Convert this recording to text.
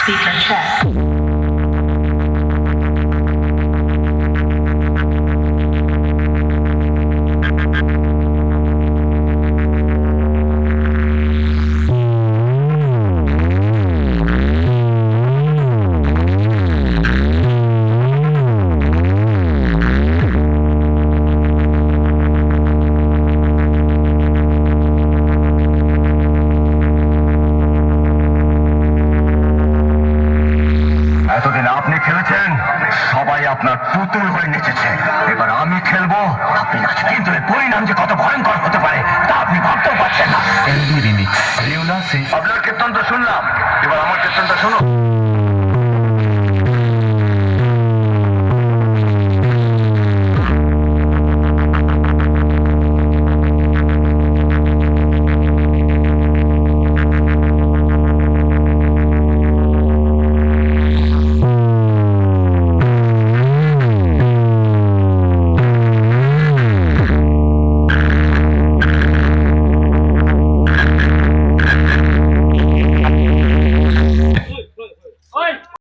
Speaker check. এতদিন আপনি খেলেছেন, সবাই আপনার পুতুল হয়ে নেচেছে। এবার আমি খেলবো, আপনি নাচবেন। কিন্তু এর পরিণাম যে কত ভয়ঙ্কর হতে পারে তা আপনি ভাবতেও পারছেন না। আপনার কীর্তন তো শুনলাম, এবার আমার কীর্তনটা শুনুন।